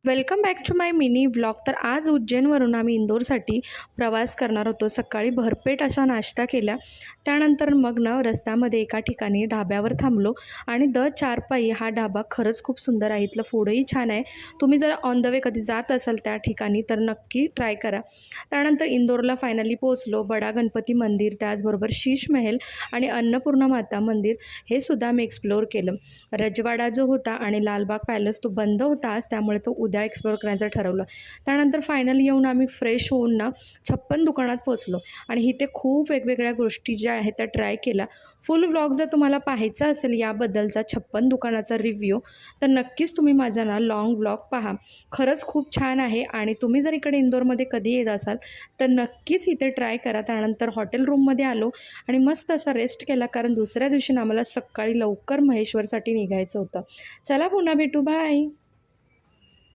Welcome back to my mini vlog. तर आज उज्जैनवरून आम्ही इंदोरसाठी प्रवास करणार होतो. सकाळी भरपेट अशा नाश्ता केला. त्यानंतर मग रस्त्यामध्ये एका ठिकाणी ढाब्यावर थांबलो आणि द चारपाई हा ढाबा खरंच खूप सुंदर आहे. इथलं फूडही छान आहे. तुम्ही जर ऑन द वे कधी जात असाल त्या ठिकाणी तर नक्की ट्राय करा. त्यानंतर इंदोरला फायनली पोहोचलो. बडा गणपती मंदिर, त्याचबरोबर शीश महल आणि अन्नपूर्णा माता मंदिर हे सुद्धा आम्ही एक्सप्लोअर केलं. रजवाडा जो होता आणि लालबाग पॅलेस तो बंद होता आज, त्यामुळे तो उद्या एक्सप्लोअर करायचं ठरवलं. त्यानंतर फायनली येऊन आम्ही फ्रेश होऊन 56 दुकानात पोचलो आणि इथे खूप वेगवेगळ्या गोष्टी ज्या आहेत त्या ट्राय केल्या. फुल व्लॉग जर तुम्हाला पाहायचा असेल याबद्दलचा 56 दुकानाचा रिव्ह्यू तर नक्कीच तुम्ही माझा लॉंग व्लॉग पहा. खरंच खूप छान आहे आणि तुम्ही जर इकडे इंदोरमध्ये कधी येत असाल तर नक्कीच इथे ट्राय करा. त्यानंतर हॉटेल रूममध्ये आलो आणि मस्त असा रेस्ट केला, कारण दुसऱ्या दिवशी आम्हाला सकाळी लवकर महेश्वरसाठी निघायचं होतं. चला पुन्हा भेटू, बाय.